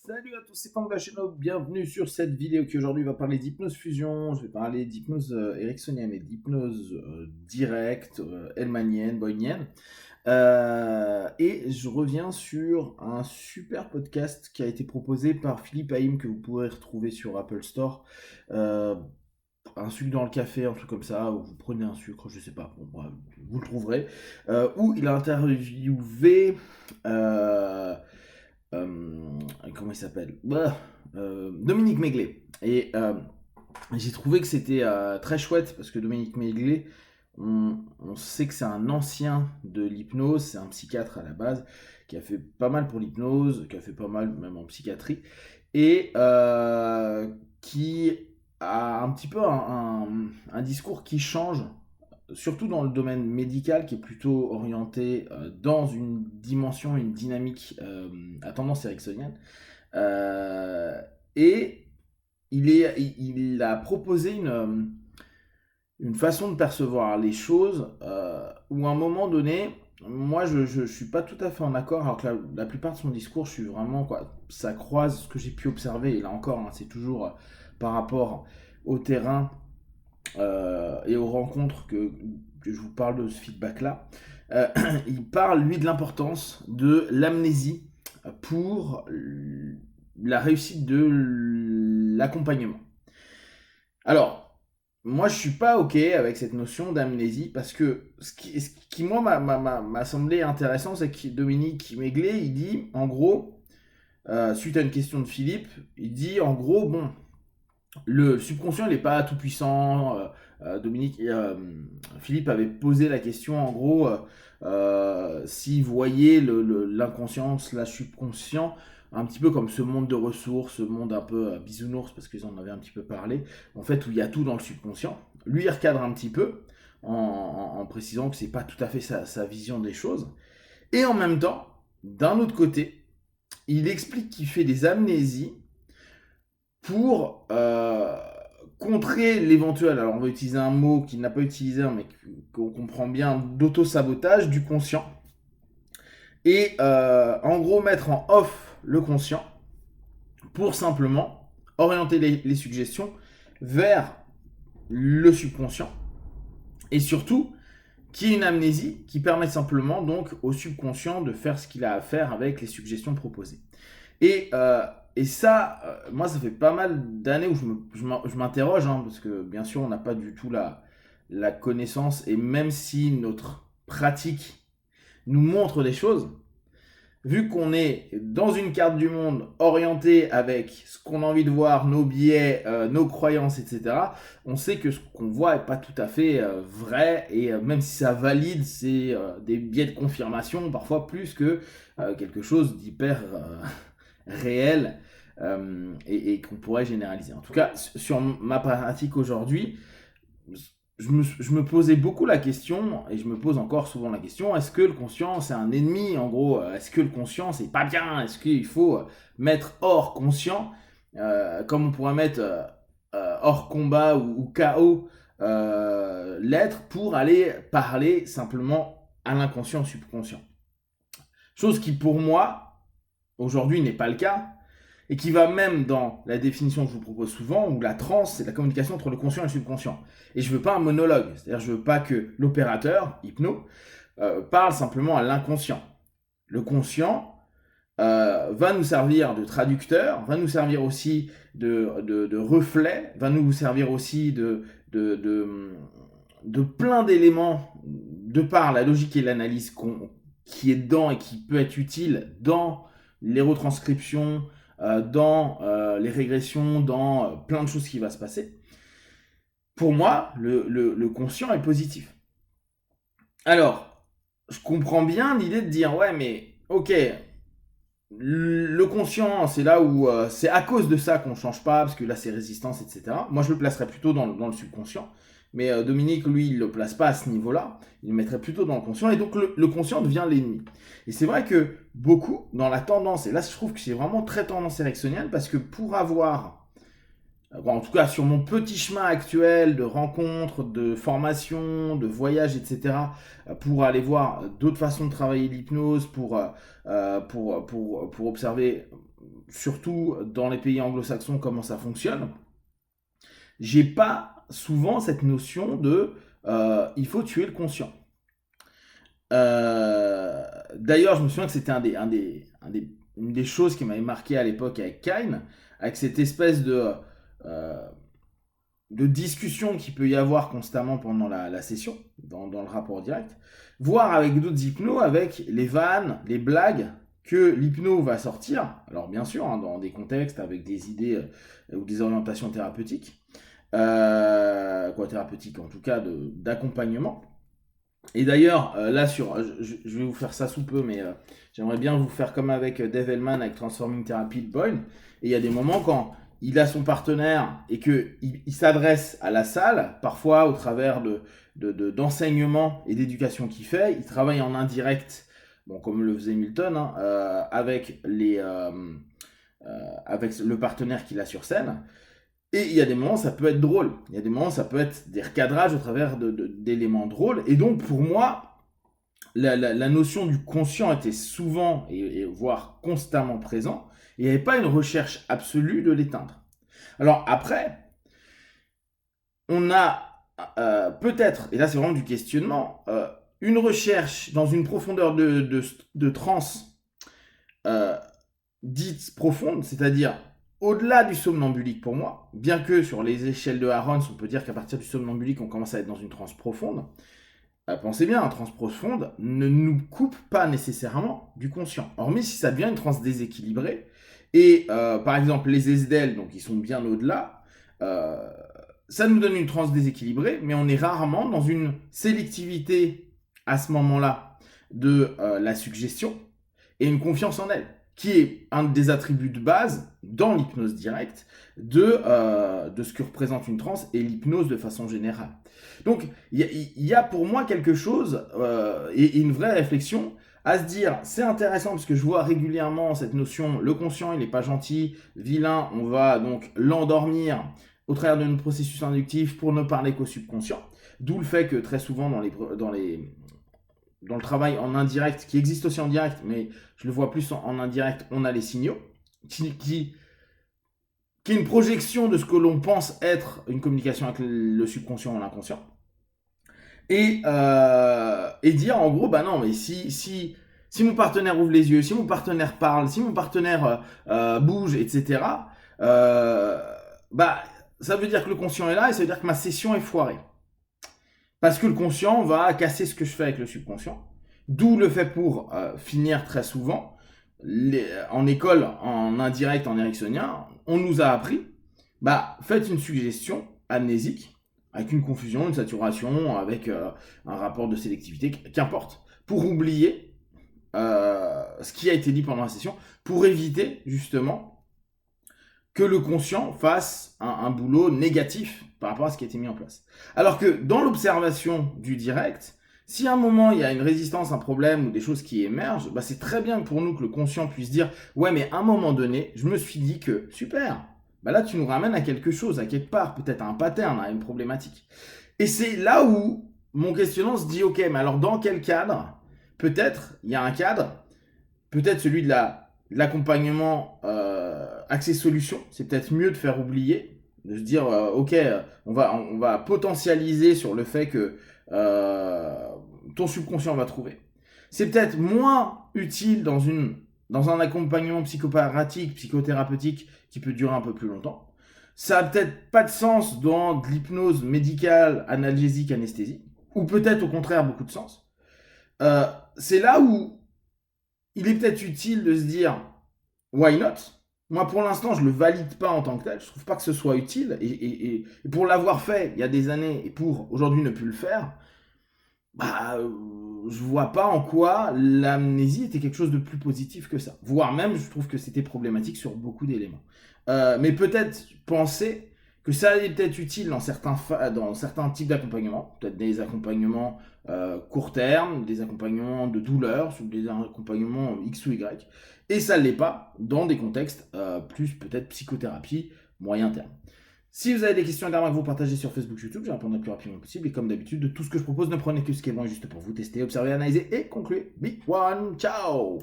Salut à tous, c'est Franck Lachenot, bienvenue sur cette vidéo qui aujourd'hui va parler d'hypnose fusion. Je vais parler d'hypnose ericksonienne et d'hypnose directe, hellmanienne, boynienne. Et je reviens sur un super podcast qui a été proposé par Philippe Haïm que vous pourrez retrouver sur Apple Store. Euh, un sucre dans le café, un truc comme ça, ou vous prenez un sucre, je sais pas, bon, bref, vous le trouverez. Où il a interviewé. euh, euh, comment il s'appelle Dominique Méglé. Et j'ai trouvé que c'était très chouette parce que Dominique Méglé, on sait que c'est un ancien de l'hypnose, c'est un psychiatre à la base qui a fait pas mal pour l'hypnose, qui a fait pas mal même en psychiatrie, et qui a un petit peu un discours qui change, surtout dans le domaine médical, qui est plutôt orienté dans une dimension, une dynamique à tendance ericksonienne. Euh, et il a proposé une façon de percevoir les choses où à un moment donné, moi je suis pas tout à fait en accord, alors que la plupart de son discours, je suis vraiment, quoi, ça croise ce que j'ai pu observer, et là encore, hein, c'est toujours par rapport au terrain et aux rencontres que je vous parle de ce feedback-là. Euh, il parle, lui, de l'importance de l'amnésie pour la réussite de l'accompagnement. Alors, moi, je suis pas OK avec cette notion d'amnésie parce que ce qui moi, m'a semblé intéressant, c'est que Dominique Méglé, il dit, en gros, suite à une question de Philippe, il dit, en gros, bon, le subconscient, il n'est pas tout puissant. Philippe avait posé la question, en gros, s'il voyait l'inconscient slash subconscient un petit peu comme ce monde de ressources, ce monde un peu bisounours, parce qu'ils en avaient un petit peu parlé, en fait, où il y a tout dans le subconscient. Lui, il recadre un petit peu en précisant que c'est pas tout à fait sa vision des choses. Et en même temps, d'un autre côté, il explique qu'il fait des amnésies pour contrer l'éventuel, alors on va utiliser un mot qu'il n'a pas utilisé, hein, mais qu'on comprend bien, d'auto-sabotage du conscient. Et en gros, mettre en off le conscient pour simplement orienter les suggestions vers le subconscient. Et surtout, qui est une amnésie qui permet simplement donc au subconscient de faire ce qu'il a à faire avec les suggestions proposées. Et, euh, et ça, moi, ça fait pas mal d'années où je m'interroge, hein, parce que bien sûr, on n'a pas du tout la connaissance, et même si notre pratique nous montre des choses, vu qu'on est dans une carte du monde orientée avec ce qu'on a envie de voir, nos biais, nos croyances, etc., on sait que ce qu'on voit n'est pas tout à fait vrai, et même si ça valide, c'est des biais de confirmation, parfois plus que quelque chose d'hyper réel et qu'on pourrait généraliser. En tout cas, sur ma pratique aujourd'hui, je me posais beaucoup la question, et je me pose encore souvent la question, est-ce que le conscient c'est un ennemi en gros? Est-ce que le conscient c'est pas bien? Est-ce qu'il faut mettre hors conscient, comme on pourrait mettre hors combat ou KO l'être pour aller parler simplement à l'inconscient subconscient? Chose qui pour moi, aujourd'hui, n'est pas le cas, et qui va même dans la définition que je vous propose souvent, où la transe, c'est la communication entre le conscient et le subconscient. Et je veux pas un monologue, c'est-à-dire je veux pas que l'opérateur, hypno, parle simplement à l'inconscient. Le conscient va nous servir de traducteur, va nous servir aussi de reflet, va nous servir aussi de, de, de plein d'éléments de par la logique et l'analyse qui est dedans et qui peut être utile dans les retranscriptions, dans les régressions, dans plein de choses qui va se passer. Pour moi, le conscient est positif. Alors, je comprends bien l'idée de dire, ouais, mais ok, le conscient, c'est là où c'est à cause de ça qu'on change pas, parce que là c'est résistance, etc. Moi je le placerais plutôt dans le subconscient. Mais Dominique, lui, il le place pas à ce niveau-là. Il le mettrait plutôt dans le conscient. Et donc le conscient devient l'ennemi. Et c'est vrai que beaucoup, dans la tendance, et là je trouve que c'est vraiment très tendance ericksonienne, parce que pour avoir bon, en tout cas sur mon petit chemin actuel de rencontres, de formations, de voyages, etc., pour aller voir d'autres façons de travailler l'hypnose, pour observer surtout dans les pays anglo-saxons, comment ça fonctionne, j'ai pas souvent cette notion de il faut tuer le conscient. D'ailleurs, je me souviens que c'était une des choses qui m'avait marqué à l'époque avec Kine, avec cette espèce euh, de discussion qu'il peut y avoir constamment pendant la session, dans le rapport direct, voire avec d'autres hypnos, avec les vannes, les blagues que l'hypno va sortir, alors bien sûr, hein, dans des contextes avec des idées ou des orientations thérapeutiques, thérapeutique en tout cas d'accompagnement. Et d'ailleurs, là je vais vous faire ça sous peu, mais j'aimerais bien vous faire comme avec Dave Hellman avec Transforming Therapy de Boyne. Et il y a des moments quand il a son partenaire et qu'il s'adresse à la salle, parfois au travers d'enseignements et d'éducation qu'il fait, il travaille en indirect, bon, comme le faisait Milton, hein, avec le partenaire qu'il a sur scène. Et il y a des moments, ça peut être drôle. Il y a des moments, ça peut être des recadrages au travers d'éléments drôles. Et donc, pour moi, la notion du conscient était souvent, et voire constamment présent. Et il n'y avait pas une recherche absolue de l'éteindre. Alors après, on a peut-être, et là c'est vraiment du questionnement, une recherche dans une profondeur de transe dite profonde, c'est-à-dire au-delà du somnambulique pour moi, bien que sur les échelles de Arons, on peut dire qu'à partir du somnambulique, on commence à être dans une transe profonde. Pensez bien, une transe profonde ne nous coupe pas nécessairement du conscient. Hormis si ça devient une transe déséquilibrée. Et par exemple, les SDL, donc ils sont bien au-delà, ça nous donne une transe déséquilibrée, mais on est rarement dans une sélectivité à ce moment-là de la suggestion et une confiance en elle, qui est un des attributs de base dans l'hypnose directe de ce que représente une transe et l'hypnose de façon générale. Donc il y a pour moi quelque chose et une vraie réflexion à se dire, c'est intéressant parce que je vois régulièrement cette notion, le conscient il n'est pas gentil, vilain, on va donc l'endormir au travers de notre processus inductif pour ne parler qu'au subconscient. D'où le fait que très souvent dans le travail en indirect, qui existe aussi en direct, mais je le vois plus en indirect, on a les signaux, qui est une projection de ce que l'on pense être une communication avec le subconscient ou l'inconscient. Et dire en gros, bah non, mais si mon partenaire ouvre les yeux, si mon partenaire parle, si mon partenaire bouge, etc., bah ça veut dire que le conscient est là et ça veut dire que ma session est foirée. Parce que le conscient va casser ce que je fais avec le subconscient. D'où le fait pour finir très souvent, en école, en indirect, en ericksonien, on nous a appris, bah faites une suggestion amnésique, avec une confusion, une saturation, avec un rapport de sélectivité, qu'importe, pour oublier ce qui a été dit pendant la session, pour éviter justement que le conscient fasse un boulot négatif par rapport à ce qui a été mis en place. Alors que dans l'observation du direct, si à un moment il y a une résistance, un problème ou des choses qui émergent, bah c'est très bien pour nous que le conscient puisse dire « Ouais, mais à un moment donné, je me suis dit que, super, bah là tu nous ramènes à quelque chose, à quelque part, peut-être à un pattern, à une problématique. » Et c'est là où mon questionnement se dit « Ok, mais alors dans quel cadre? Peut-être, il y a un cadre, peut-être celui de l'accompagnement accès solution, c'est peut-être mieux de faire oublier, de se dire ok, on va potentialiser sur le fait que ton subconscient va trouver. C'est peut-être moins utile dans un accompagnement psychothérapeutique qui peut durer un peu plus longtemps. Ça n'a peut-être pas de sens dans de l'hypnose médicale, analgésique, anesthésie, ou peut-être au contraire beaucoup de sens. C'est là où il est peut-être utile de se dire why not? Moi, pour l'instant, je le valide pas en tant que tel. Je trouve pas que ce soit utile. Et pour l'avoir fait il y a des années et pour aujourd'hui ne plus le faire, bah, je vois pas en quoi l'amnésie était quelque chose de plus positif que ça. Voire même, je trouve que c'était problématique sur beaucoup d'éléments. Mais peut-être penser que ça est peut-être utile dans certains types d'accompagnement, peut-être des accompagnements court terme, des accompagnements de douleur, des accompagnements X ou Y, et ça ne l'est pas dans des contextes plus peut-être psychothérapie moyen terme. Si vous avez des questions également à vous partager sur Facebook, YouTube, je répondrai le plus rapidement possible. Et comme d'habitude, de tout ce que je propose, ne prenez que ce qui est bon juste pour vous tester, observer, analyser et conclure. Big one, ciao!